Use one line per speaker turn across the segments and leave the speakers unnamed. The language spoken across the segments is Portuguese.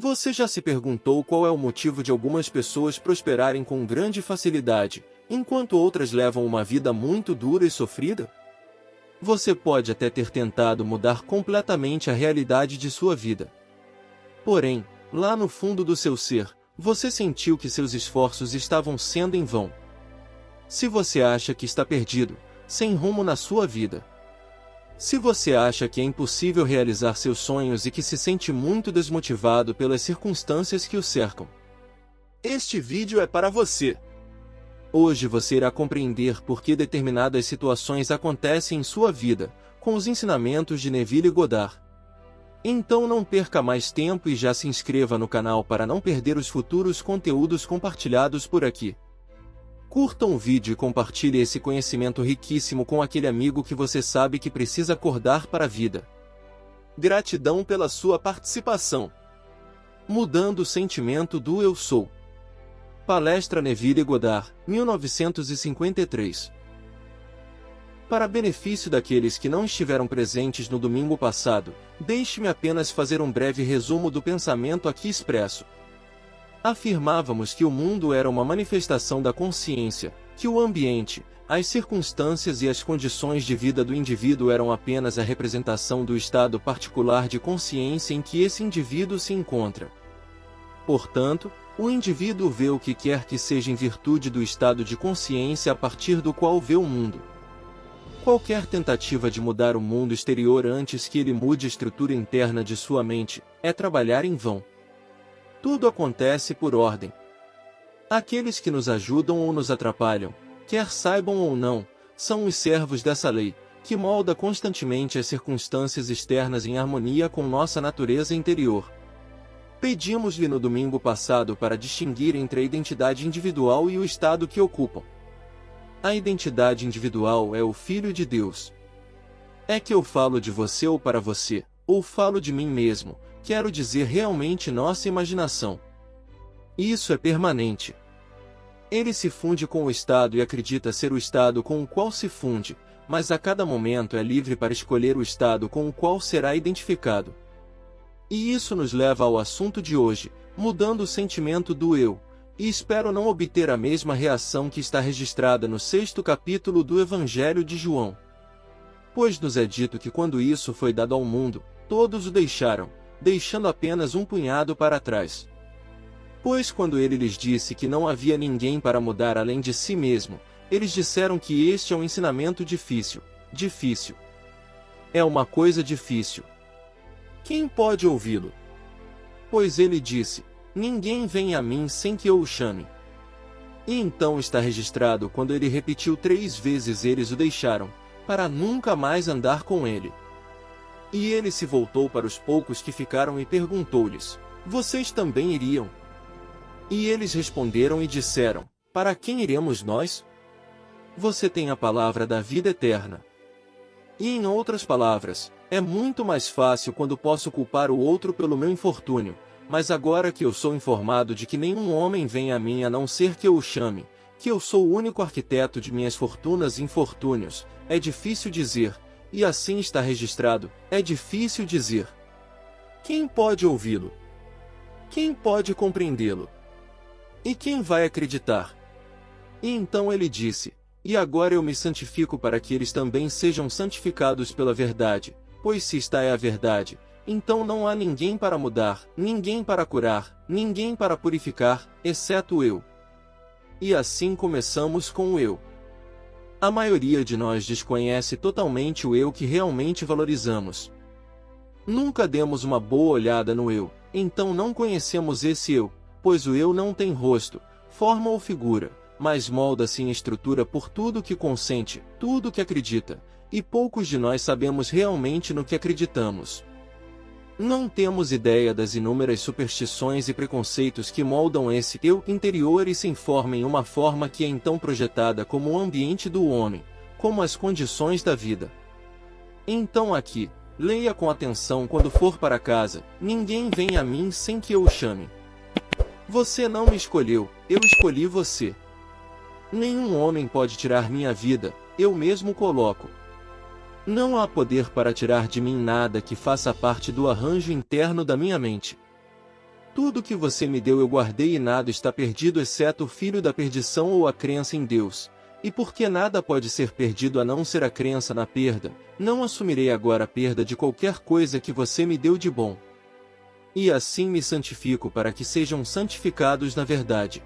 Você já se perguntou qual é o motivo de algumas pessoas prosperarem com grande facilidade, enquanto outras levam uma vida muito dura e sofrida? Você pode até ter tentado mudar completamente a realidade de sua vida. Porém, lá no fundo do seu ser, você sentiu que seus esforços estavam sendo em vão. Se você acha que está perdido, sem rumo na sua vida. Se você acha que é impossível realizar seus sonhos e que se sente muito desmotivado pelas circunstâncias que o cercam, este vídeo é para você. Hoje você irá compreender por que determinadas situações acontecem em sua vida, com os ensinamentos de Neville Goddard. Então não perca mais tempo e já se inscreva no canal para não perder os futuros conteúdos compartilhados por aqui. Curta o vídeo e compartilhe esse conhecimento riquíssimo com aquele amigo que você sabe que precisa acordar para a vida. Gratidão pela sua participação. Mudando o sentimento do eu sou. Palestra Neville Goddard, 1953. Para benefício daqueles que não estiveram presentes no domingo passado, deixe-me apenas fazer um breve resumo do pensamento aqui expresso. Afirmávamos que o mundo era uma manifestação da consciência, que o ambiente, as circunstâncias e as condições de vida do indivíduo eram apenas a representação do estado particular de consciência em que esse indivíduo se encontra. Portanto, o indivíduo vê o que quer que seja em virtude do estado de consciência a partir do qual vê o mundo. Qualquer tentativa de mudar o mundo exterior antes que ele mude a estrutura interna de sua mente, é trabalhar em vão. Tudo acontece por ordem. Aqueles que nos ajudam ou nos atrapalham, quer saibam ou não, são os servos dessa lei, que molda constantemente as circunstâncias externas em harmonia com nossa natureza interior. Pedimos-lhe no domingo passado para distinguir entre a identidade individual e o estado que ocupam. A identidade individual é o Filho de Deus. É que eu falo de você ou para você, ou falo de mim mesmo, quero dizer realmente nossa imaginação. Isso é permanente. Ele se funde com o estado e acredita ser o estado com o qual se funde, mas a cada momento é livre para escolher o estado com o qual será identificado. E isso nos leva ao assunto de hoje, mudando o sentimento do eu, e espero não obter a mesma reação que está registrada no 6º capítulo do Evangelho de João. Pois nos é dito que quando isso foi dado ao mundo, todos o deixaram, deixando apenas um punhado para trás. Pois quando ele lhes disse que não havia ninguém para mudar além de si mesmo, eles disseram que este é um ensinamento difícil. Difícil. É uma coisa difícil. Quem pode ouvi-lo? Pois ele disse, ninguém vem a mim sem que eu o chame. E então está registrado quando ele repetiu 3 vezes eles o deixaram, para nunca mais andar com ele. E ele se voltou para os poucos que ficaram e perguntou-lhes, vocês também iriam? E eles responderam e disseram, para quem iremos nós? Você tem a palavra da vida eterna. E em outras palavras, é muito mais fácil quando posso culpar o outro pelo meu infortúnio, mas agora que eu sou informado de que nenhum homem vem a mim a não ser que eu o chame, que eu sou o único arquiteto de minhas fortunas e infortúnios, é difícil dizer, e assim está registrado, é difícil dizer. Quem pode ouvi-lo? Quem pode compreendê-lo? E quem vai acreditar? E então ele disse, e agora eu me santifico para que eles também sejam santificados pela verdade, pois se esta é a verdade, então não há ninguém para mudar, ninguém para curar, ninguém para purificar, exceto eu. E assim começamos com o eu. A maioria de nós desconhece totalmente o eu que realmente valorizamos. Nunca demos uma boa olhada no eu, então não conhecemos esse eu, pois o eu não tem rosto, forma ou figura, mas molda-se em estrutura por tudo que consente, tudo que acredita, e poucos de nós sabemos realmente no que acreditamos. Não temos ideia das inúmeras superstições e preconceitos que moldam esse eu interior e se formam em uma forma que é então projetada como o ambiente do homem, como as condições da vida. Então aqui, leia com atenção quando for para casa, ninguém vem a mim sem que eu o chame. Você não me escolheu, eu escolhi você. Nenhum homem pode tirar minha vida, eu mesmo coloco. Não há poder para tirar de mim nada que faça parte do arranjo interno da minha mente. Tudo que você me deu eu guardei e nada está perdido exceto o filho da perdição ou a crença em Deus. E porque nada pode ser perdido a não ser a crença na perda, não assumirei agora a perda de qualquer coisa que você me deu de bom. E assim me santifico para que sejam santificados na verdade.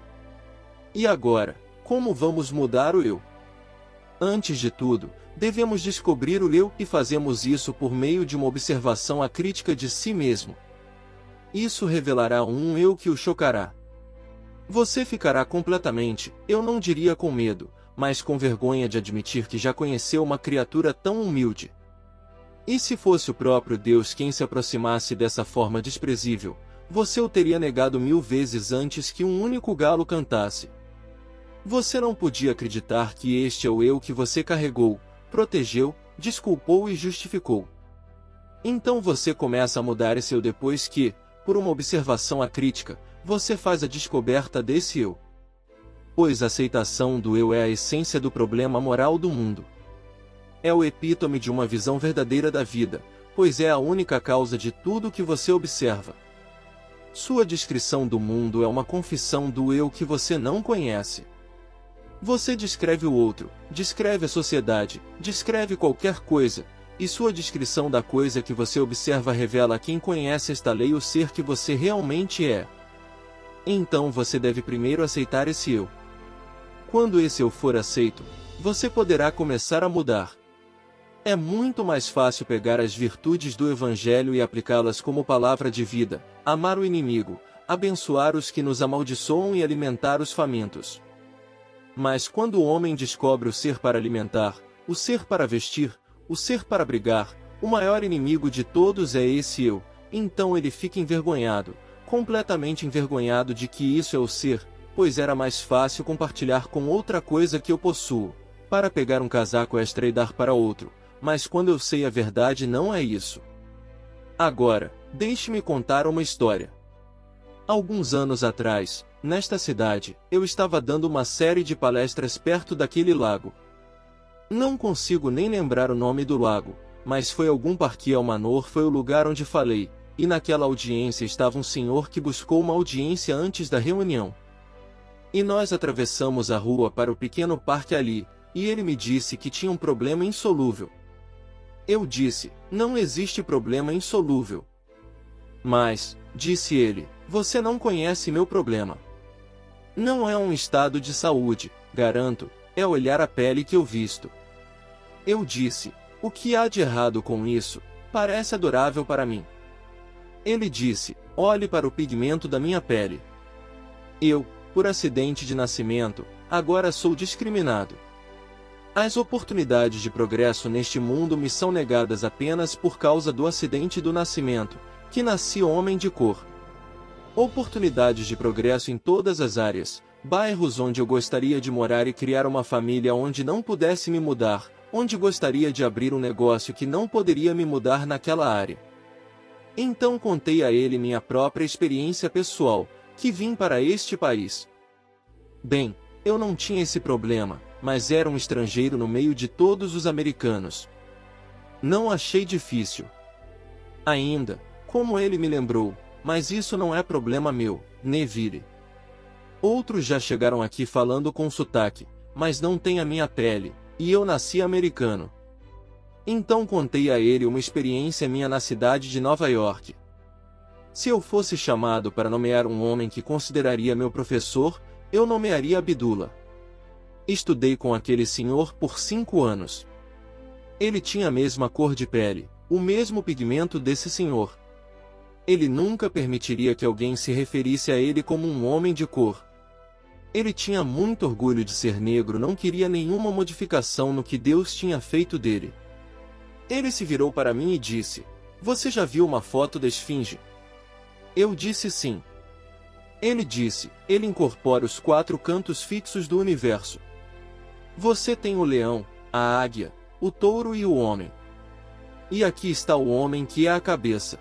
E agora, como vamos mudar o eu? Antes de tudo, devemos descobrir o eu e fazemos isso por meio de uma observação acrítica de si mesmo. Isso revelará um eu que o chocará. Você ficará completamente, eu não diria com medo, mas com vergonha de admitir que já conheceu uma criatura tão humilde. E se fosse o próprio Deus quem se aproximasse dessa forma desprezível, você o teria negado 1000 vezes antes que um único galo cantasse. Você não podia acreditar que este é o eu que você carregou, protegeu, desculpou e justificou. Então você começa a mudar esse eu depois que, por uma observação acrítica, você faz a descoberta desse eu. Pois a aceitação do eu é a essência do problema moral do mundo. É o epítome de uma visão verdadeira da vida, pois é a única causa de tudo que você observa. Sua descrição do mundo é uma confissão do eu que você não conhece. Você descreve o outro, descreve a sociedade, descreve qualquer coisa, e sua descrição da coisa que você observa revela a quem conhece esta lei o ser que você realmente é. Então você deve primeiro aceitar esse eu. Quando esse eu for aceito, você poderá começar a mudar. É muito mais fácil pegar as virtudes do Evangelho e aplicá-las como palavra de vida, amar o inimigo, abençoar os que nos amaldiçoam e alimentar os famintos. Mas quando o homem descobre o ser para alimentar, o ser para vestir, o ser para brigar, o maior inimigo de todos é esse eu, então ele fica envergonhado, completamente envergonhado de que isso é o ser, pois era mais fácil compartilhar com outra coisa que eu possuo, para pegar um casaco extra e dar para outro, mas quando eu sei a verdade não é isso. Agora, deixe-me contar uma história. Alguns anos atrás, nesta cidade, eu estava dando uma série de palestras perto daquele lago. Não consigo nem lembrar o nome do lago, mas foi algum Parque El Manor foi o lugar onde falei, e naquela audiência estava um senhor que buscou uma audiência antes da reunião. E nós atravessamos a rua para o pequeno parque ali, e ele me disse que tinha um problema insolúvel. Eu disse, não existe problema insolúvel. Mas, disse ele, você não conhece meu problema. Não é um estado de saúde, garanto, é olhar a pele que eu visto. Eu disse, o que há de errado com isso? Parece adorável para mim. Ele disse, olhe para o pigmento da minha pele. Eu, por acidente de nascimento, agora sou discriminado. As oportunidades de progresso neste mundo me são negadas apenas por causa do acidente do nascimento, que nasci homem de cor. Oportunidades de progresso em todas as áreas, bairros onde eu gostaria de morar e criar uma família onde não pudesse me mudar, onde gostaria de abrir um negócio que não poderia me mudar naquela área. Então contei a ele minha própria experiência pessoal, que vim para este país. Bem, eu não tinha esse problema, mas era um estrangeiro no meio de todos os americanos. Não achei difícil. Ainda, como ele me lembrou, mas isso não é problema meu, Neville. Outros já chegaram aqui falando com sotaque, mas não têm a minha pele, e eu nasci americano. Então contei a ele uma experiência minha na cidade de Nova York. Se eu fosse chamado para nomear um homem que consideraria meu professor, eu nomearia Abdullah. Estudei com aquele senhor por 5 anos. Ele tinha a mesma cor de pele, o mesmo pigmento desse senhor. Ele nunca permitiria que alguém se referisse a ele como um homem de cor. Ele tinha muito orgulho de ser negro, não queria nenhuma modificação no que Deus tinha feito dele. Ele se virou para mim e disse, você já viu uma foto da esfinge? Eu disse sim. Ele disse, ele incorpora os 4 cantos fixos do universo. Você tem o leão, a águia, o touro e o homem. E aqui está o homem que é a cabeça.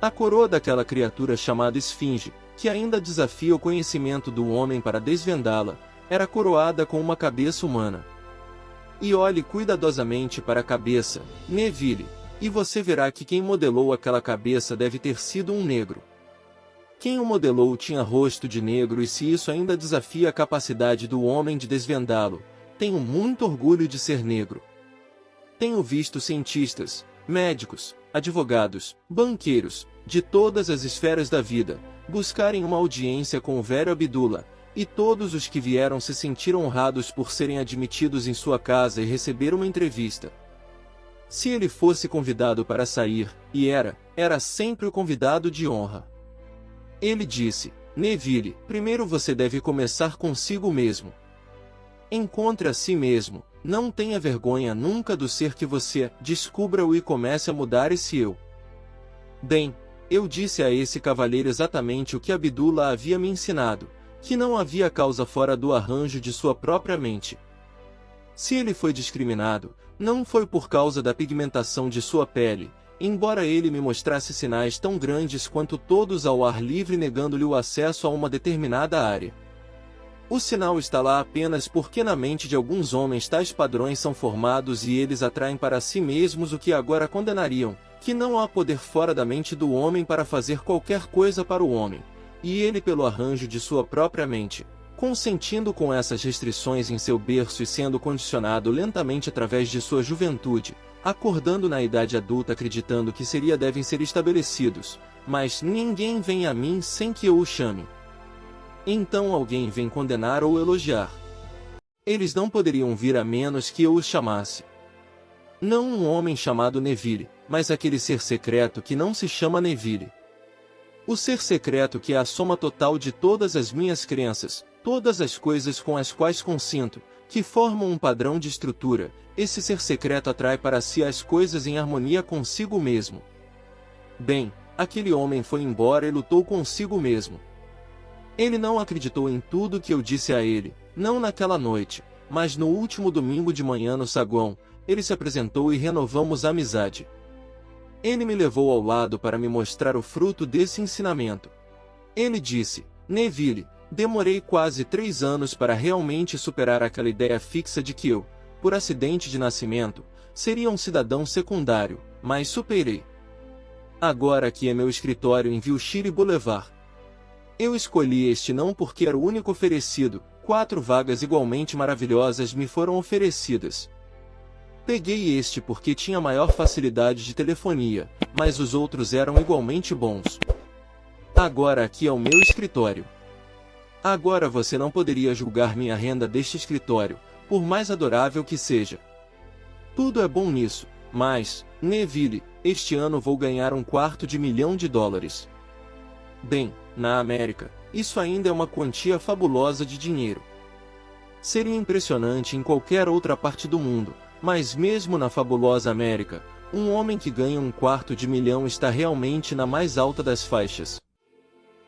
A coroa daquela criatura chamada esfinge, que ainda desafia o conhecimento do homem para desvendá-la, era coroada com uma cabeça humana. E olhe cuidadosamente para a cabeça, Neville, e você verá que quem modelou aquela cabeça deve ter sido um negro. Quem o modelou tinha rosto de negro e se isso ainda desafia a capacidade do homem de desvendá-lo, tenho muito orgulho de ser negro. Tenho visto cientistas, médicos, advogados, banqueiros, de todas as esferas da vida, buscarem uma audiência com o velho Abdullah, e todos os que vieram se sentiram honrados por serem admitidos em sua casa e receber uma entrevista. Se ele fosse convidado para sair, e era sempre o convidado de honra. Ele disse: Neville, primeiro você deve começar consigo mesmo. Encontre a si mesmo, não tenha vergonha nunca do ser que você, descubra-o e comece a mudar esse eu. Bem, eu disse a esse cavalheiro exatamente o que Abdullah havia me ensinado, que não havia causa fora do arranjo de sua própria mente. Se ele foi discriminado, não foi por causa da pigmentação de sua pele, embora ele me mostrasse sinais tão grandes quanto todos ao ar livre negando-lhe o acesso a uma determinada área. O sinal está lá apenas porque na mente de alguns homens tais padrões são formados e eles atraem para si mesmos o que agora condenariam, que não há poder fora da mente do homem para fazer qualquer coisa para o homem, e ele pelo arranjo de sua própria mente, consentindo com essas restrições em seu berço e sendo condicionado lentamente através de sua juventude, acordando na idade adulta acreditando que devem ser estabelecidos, mas ninguém vem a mim sem que eu o chame. Então alguém vem condenar ou elogiar. Eles não poderiam vir a menos que eu os chamasse. Não um homem chamado Neville, mas aquele ser secreto que não se chama Neville. O ser secreto que é a soma total de todas as minhas crenças, todas as coisas com as quais consinto, que formam um padrão de estrutura, esse ser secreto atrai para si as coisas em harmonia consigo mesmo. Bem, aquele homem foi embora e lutou consigo mesmo. Ele não acreditou em tudo que eu disse a ele, não naquela noite, mas no último domingo de manhã no saguão, ele se apresentou e renovamos a amizade. Ele me levou ao lado para me mostrar o fruto desse ensinamento. Ele disse: Neville, demorei quase 3 anos para realmente superar aquela ideia fixa de que eu, por acidente de nascimento, seria um cidadão secundário, mas superei. Agora aqui é meu escritório em Wilshire Boulevard. Eu escolhi este não porque era o único oferecido, 4 vagas igualmente maravilhosas me foram oferecidas. Peguei este porque tinha maior facilidade de telefonia, mas os outros eram igualmente bons. Agora aqui é o meu escritório. Agora você não poderia julgar minha renda deste escritório, por mais adorável que seja. Tudo é bom nisso, mas, Neville, este ano vou ganhar $250 mil. Bem, na América, isso ainda é uma quantia fabulosa de dinheiro. Seria impressionante em qualquer outra parte do mundo, mas mesmo na fabulosa América, um homem que ganha $250 mil está realmente na mais alta das faixas.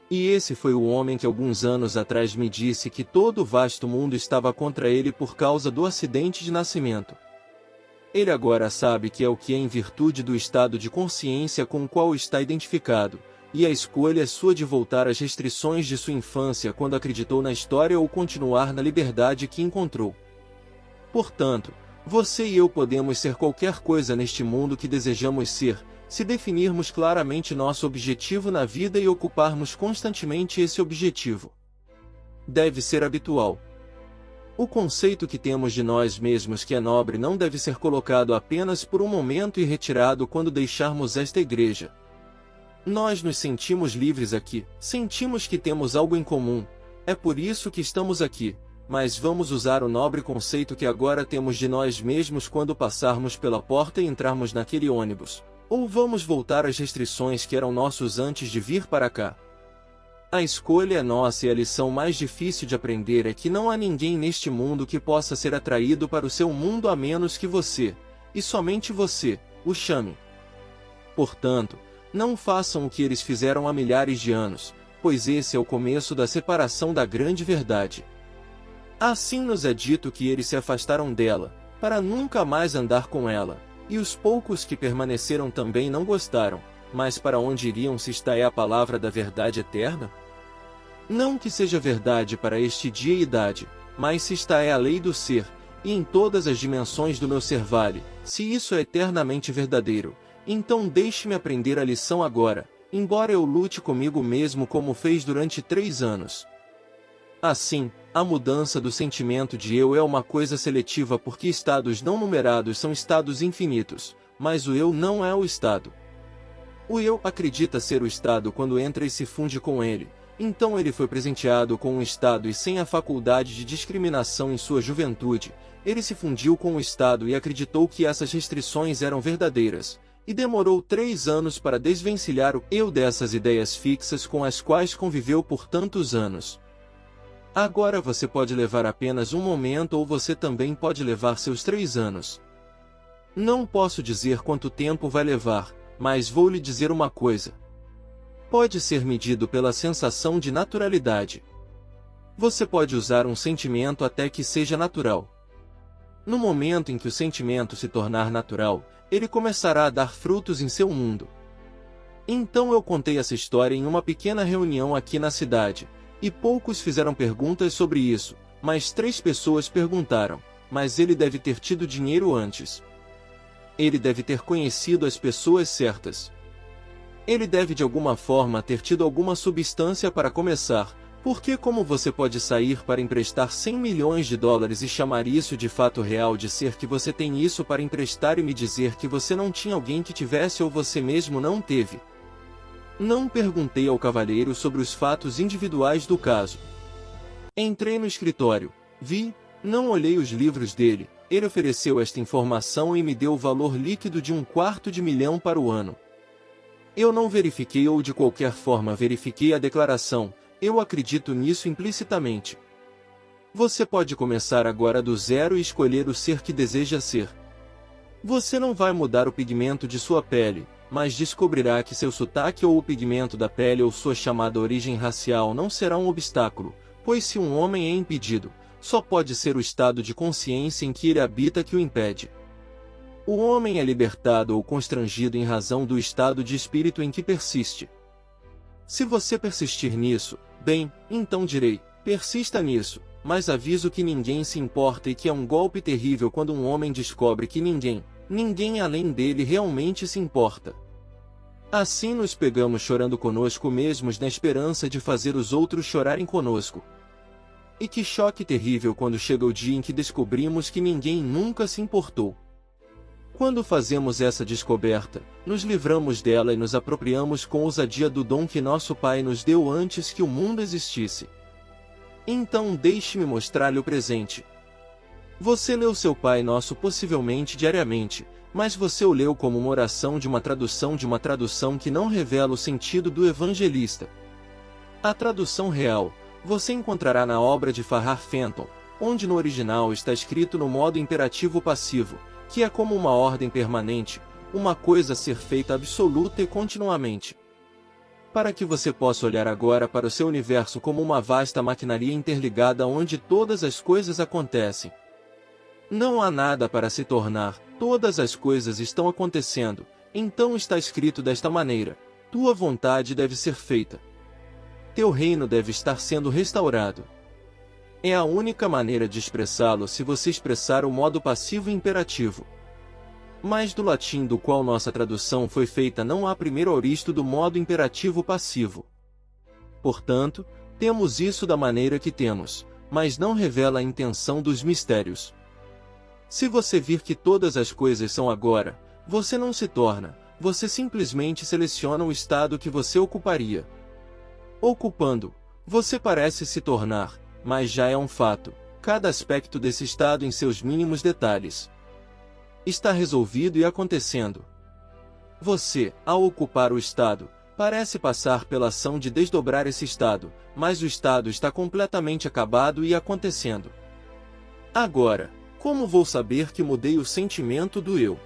E esse foi o homem que alguns anos atrás me disse que todo o vasto mundo estava contra ele por causa do acidente de nascimento. Ele agora sabe que é o que é em virtude do estado de consciência com o qual está identificado, e a escolha é sua de voltar às restrições de sua infância quando acreditou na história ou continuar na liberdade que encontrou. Portanto, você e eu podemos ser qualquer coisa neste mundo que desejamos ser, se definirmos claramente nosso objetivo na vida e ocuparmos constantemente esse objetivo. Deve ser habitual. O conceito que temos de nós mesmos que é nobre não deve ser colocado apenas por um momento e retirado quando deixarmos esta igreja. Nós nos sentimos livres aqui, sentimos que temos algo em comum, é por isso que estamos aqui, mas vamos usar o nobre conceito que agora temos de nós mesmos quando passarmos pela porta e entrarmos naquele ônibus, ou vamos voltar às restrições que eram nossos antes de vir para cá. A escolha é nossa e a lição mais difícil de aprender é que não há ninguém neste mundo que possa ser atraído para o seu mundo a menos que você, e somente você, o chame. Portanto, não façam o que eles fizeram há milhares de anos, pois esse é o começo da separação da grande verdade. Assim nos é dito que eles se afastaram dela, para nunca mais andar com ela, e os poucos que permaneceram também não gostaram, mas para onde iriam se esta é a palavra da verdade eterna? Não que seja verdade para este dia e idade, mas se esta é a lei do ser, e em todas as dimensões do meu ser vale, se isso é eternamente verdadeiro, então deixe-me aprender a lição agora, embora eu lute comigo mesmo como fez durante 3 anos. Assim, a mudança do sentimento de eu é uma coisa seletiva porque estados não numerados são estados infinitos, mas o eu não é o estado. O eu acredita ser o estado quando entra e se funde com ele, então ele foi presenteado com um estado e sem a faculdade de discriminação em sua juventude, ele se fundiu com o estado e acreditou que essas restrições eram verdadeiras, e demorou 3 anos para desvencilhar o eu dessas ideias fixas com as quais conviveu por tantos anos. Agora você pode levar apenas um momento ou você também pode levar seus 3 anos. Não posso dizer quanto tempo vai levar, mas vou lhe dizer uma coisa. Pode ser medido pela sensação de naturalidade. Você pode usar um sentimento até que seja natural. No momento em que o sentimento se tornar natural, ele começará a dar frutos em seu mundo. Então eu contei essa história em uma pequena reunião aqui na cidade, e poucos fizeram perguntas sobre isso, mas 3 pessoas perguntaram, mas ele deve ter tido dinheiro antes. Ele deve ter conhecido as pessoas certas. Ele deve de alguma forma ter tido alguma substância para começar, porque como você pode sair para emprestar 100 milhões de dólares e chamar isso de fato real de ser que você tem isso para emprestar e me dizer que você não tinha alguém que tivesse ou você mesmo não teve? Não perguntei ao cavalheiro sobre os fatos individuais do caso. Entrei no escritório, vi, não olhei os livros dele, ele ofereceu esta informação e me deu o valor líquido de $250 para o ano. Eu não verifiquei ou de qualquer forma verifiquei a declaração, eu acredito nisso implicitamente. Você pode começar agora do zero e escolher o ser que deseja ser. Você não vai mudar o pigmento de sua pele, mas descobrirá que seu sotaque ou o pigmento da pele ou sua chamada origem racial não será um obstáculo, pois se um homem é impedido, só pode ser o estado de consciência em que ele habita que o impede. O homem é libertado ou constrangido em razão do estado de espírito em que persiste. Se você persistir nisso, bem, então direi, persista nisso, mas aviso que ninguém se importa e que é um golpe terrível quando um homem descobre que ninguém além dele realmente se importa. Assim nos pegamos chorando conosco mesmos na esperança de fazer os outros chorarem conosco. E que choque terrível quando chega o dia em que descobrimos que ninguém nunca se importou. Quando fazemos essa descoberta, nos livramos dela e nos apropriamos com ousadia do dom que nosso Pai nos deu antes que o mundo existisse. Então deixe-me mostrar-lhe o presente. Você leu seu Pai Nosso possivelmente diariamente, mas você o leu como uma oração de uma tradução que não revela o sentido do evangelista. A tradução real, você encontrará na obra de Farrar Fenton, onde no original está escrito no modo imperativo passivo, que é como uma ordem permanente, uma coisa a ser feita absoluta e continuamente. Para que você possa olhar agora para o seu universo como uma vasta maquinaria interligada onde todas as coisas acontecem. Não há nada para se tornar, todas as coisas estão acontecendo, então está escrito desta maneira: tua vontade deve ser feita. Teu reino deve estar sendo restaurado. É a única maneira de expressá-lo se você expressar o modo passivo imperativo. Mas do latim do qual nossa tradução foi feita não há primeiro auristo do modo imperativo passivo. Portanto, temos isso da maneira que temos, mas não revela a intenção dos mistérios. Se você vir que todas as coisas são agora, você não se torna, você simplesmente seleciona o estado que você ocuparia. Ocupando, você parece se tornar, mas já é um fato, cada aspecto desse estado em seus mínimos detalhes. Está resolvido e acontecendo. Você, ao ocupar o estado, parece passar pela ação de desdobrar esse estado, mas o estado está completamente acabado e acontecendo. Agora, como vou saber que mudei o sentimento do eu?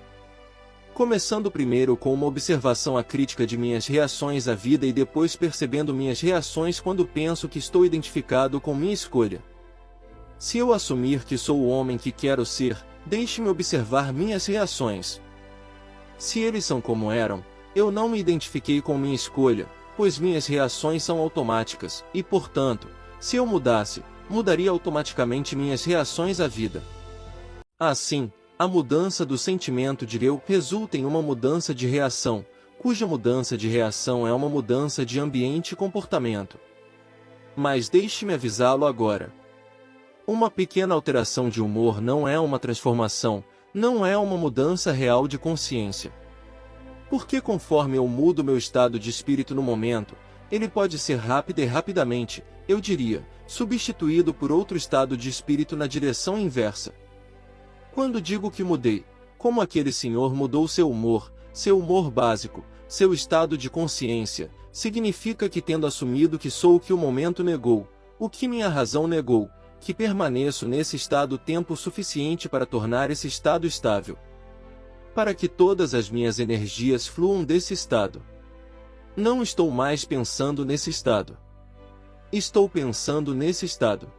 Começando primeiro com uma observação acrítica de minhas reações à vida e depois percebendo minhas reações quando penso que estou identificado com minha escolha. Se eu assumir que sou o homem que quero ser, deixe-me observar minhas reações. Se eles são como eram, eu não me identifiquei com minha escolha, pois minhas reações são automáticas, e portanto, se eu mudasse, mudaria automaticamente minhas reações à vida. Assim, a mudança do sentimento de eu resulta em uma mudança de reação, cuja mudança de reação é uma mudança de ambiente e comportamento. Mas deixe-me avisá-lo agora. Uma pequena alteração de humor não é uma transformação, não é uma mudança real de consciência. Porque conforme eu mudo meu estado de espírito no momento, ele pode ser rápido e rapidamente, eu diria, substituído por outro estado de espírito na direção inversa. Quando digo que mudei, como aquele senhor mudou seu humor básico, seu estado de consciência, significa que tendo assumido que sou o que o momento negou, o que minha razão negou, que permaneço nesse estado tempo suficiente para tornar esse estado estável. Para que todas as minhas energias fluam desse estado. Não estou mais pensando nesse estado. Estou pensando nesse estado.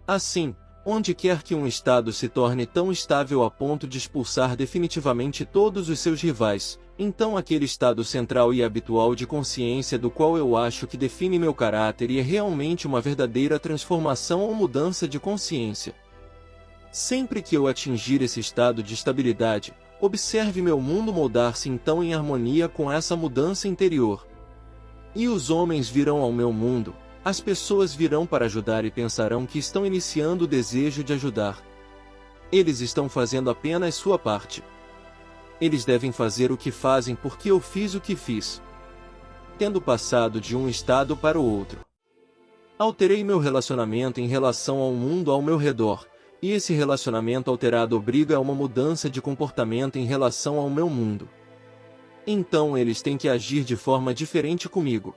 Assim, onde quer que um estado se torne tão estável a ponto de expulsar definitivamente todos os seus rivais, então aquele estado central e habitual de consciência do qual eu acho que define meu caráter e é realmente uma verdadeira transformação ou mudança de consciência. Sempre que eu atingir esse estado de estabilidade, observe meu mundo moldar-se então em harmonia com essa mudança interior. E os homens virão ao meu mundo, as pessoas virão para ajudar e pensarão que estão iniciando o desejo de ajudar. Eles estão fazendo apenas sua parte. Eles devem fazer o que fazem porque eu fiz o que fiz. Tendo passado de um estado para o outro. Alterei meu relacionamento em relação ao mundo ao meu redor, e esse relacionamento alterado obriga a uma mudança de comportamento em relação ao meu mundo. Então eles têm que agir de forma diferente comigo.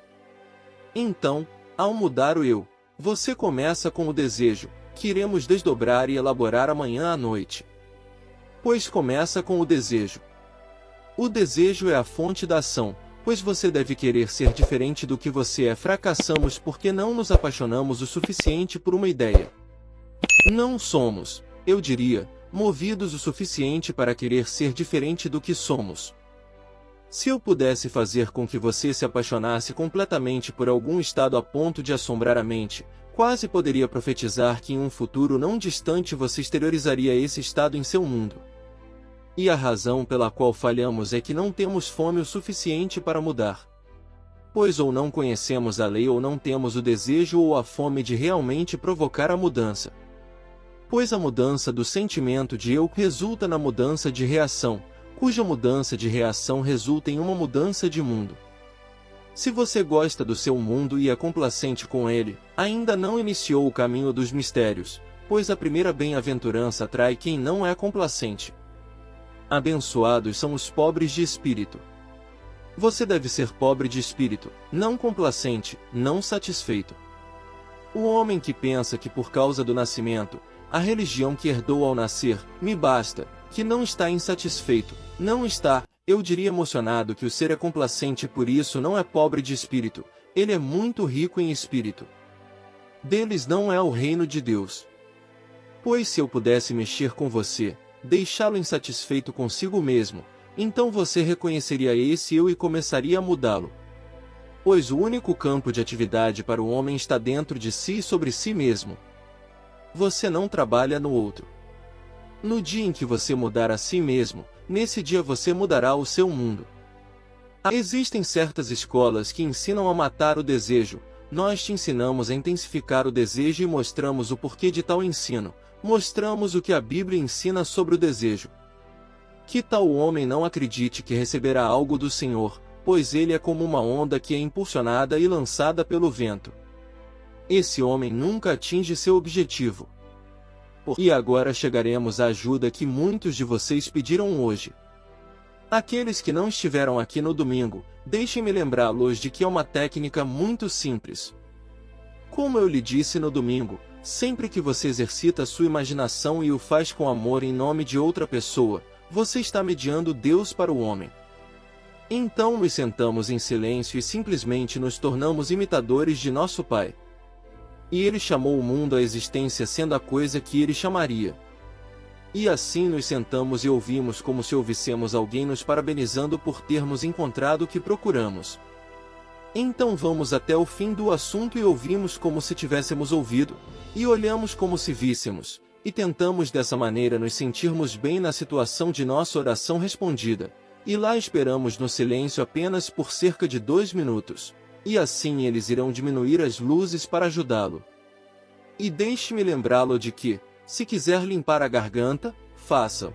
Então, ao mudar o eu, você começa com o desejo, que iremos desdobrar e elaborar amanhã à noite. Pois começa com o desejo. O desejo é a fonte da ação, pois você deve querer ser diferente do que você é. Fracassamos porque não nos apaixonamos o suficiente por uma ideia. Não somos, eu diria, movidos o suficiente para querer ser diferente do que somos. Se eu pudesse fazer com que você se apaixonasse completamente por algum estado a ponto de assombrar a mente, quase poderia profetizar que em um futuro não distante você exteriorizaria esse estado em seu mundo. E a razão pela qual falhamos é que não temos fome o suficiente para mudar. Pois ou não conhecemos a lei ou não temos o desejo ou a fome de realmente provocar a mudança. Pois a mudança do sentimento de eu resulta na mudança de reação, cuja mudança de reação resulta em uma mudança de mundo. Se você gosta do seu mundo e é complacente com ele, ainda não iniciou o caminho dos mistérios, pois a primeira bem-aventurança atrai quem não é complacente. Abençoados são os pobres de espírito. Você deve ser pobre de espírito, não complacente, não satisfeito. O homem que pensa que por causa do nascimento, a religião que herdou ao nascer, me basta, que não está insatisfeito, não está, eu diria emocionado que o ser é complacente por isso não é pobre de espírito, ele é muito rico em espírito. Deles não é o reino de Deus. Pois se eu pudesse mexer com você, deixá-lo insatisfeito consigo mesmo, então você reconheceria esse eu e começaria a mudá-lo. Pois o único campo de atividade para o homem está dentro de si e sobre si mesmo. Você não trabalha no outro. No dia em que você mudar a si mesmo, nesse dia você mudará o seu mundo. Existem certas escolas que ensinam a matar o desejo, nós te ensinamos a intensificar o desejo e mostramos o porquê de tal ensino, mostramos o que a Bíblia ensina sobre o desejo. Que tal o homem não acredite que receberá algo do Senhor, pois ele é como uma onda que é impulsionada e lançada pelo vento. Esse homem nunca atinge seu objetivo. E agora chegaremos à ajuda que muitos de vocês pediram hoje. Aqueles que não estiveram aqui no domingo, deixem-me lembrá-los de que é uma técnica muito simples. Como eu lhe disse no domingo, sempre que você exercita sua imaginação e o faz com amor em nome de outra pessoa, você está mediando Deus para o homem. Então nos sentamos em silêncio e simplesmente nos tornamos imitadores de nosso Pai. E ele chamou o mundo à existência sendo a coisa que ele chamaria. E assim nos sentamos e ouvimos como se ouvíssemos alguém nos parabenizando por termos encontrado o que procuramos. Então vamos até o fim do assunto e ouvimos como se tivéssemos ouvido, e olhamos como se víssemos, e tentamos dessa maneira nos sentirmos bem na situação de nossa oração respondida, E lá esperamos no silêncio apenas por cerca de 2 minutos. E assim eles irão diminuir as luzes para ajudá-lo. E deixe-me lembrá-lo de que, se quiser limpar a garganta, faça-o.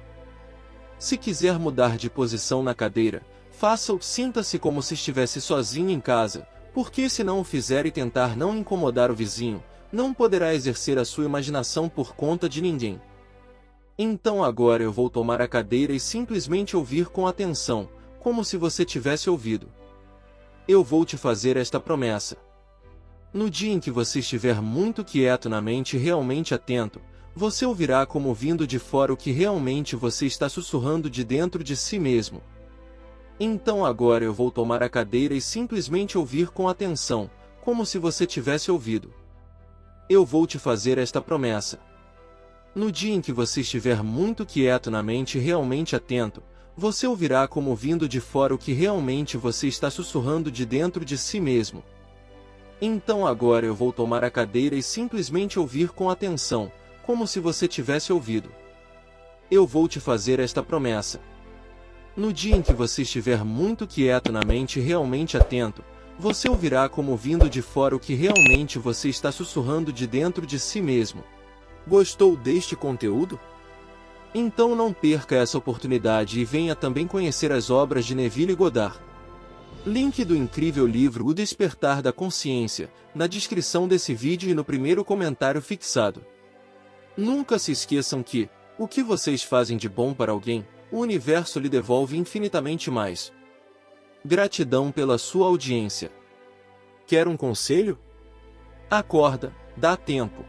Se quiser mudar de posição na cadeira, faça-o. Sinta-se como se estivesse sozinho em casa, porque se não o fizer e tentar não incomodar o vizinho, não poderá exercer a sua imaginação por conta de ninguém. Então agora eu vou tomar a cadeira e simplesmente ouvir com atenção, como se você tivesse ouvido. Eu vou te fazer esta promessa. No dia em que você estiver muito quieto na mente e realmente atento, você ouvirá como vindo de fora o que realmente você está sussurrando de dentro de si mesmo. Então agora eu vou tomar a cadeira e simplesmente ouvir com atenção, como se você tivesse ouvido. Eu vou te fazer esta promessa. No dia em que você estiver muito quieto na mente e realmente atento, você ouvirá como vindo de fora o que realmente você está sussurrando de dentro de si mesmo. Então agora eu vou tomar a cadeira e simplesmente ouvir com atenção, como se você tivesse ouvido. Eu vou te fazer esta promessa. No dia em que você estiver muito quieto na mente e realmente atento, você ouvirá como vindo de fora o que realmente você está sussurrando de dentro de si mesmo. Gostou deste conteúdo? Então não perca essa oportunidade e venha também conhecer as obras de Neville Goddard. Link do incrível livro O Despertar da Consciência, na descrição desse vídeo e no primeiro comentário fixado. Nunca se esqueçam que, o que vocês fazem de bom para alguém, o universo lhe devolve infinitamente mais. Gratidão pela sua audiência. Quer um conselho? Acorda, dá tempo.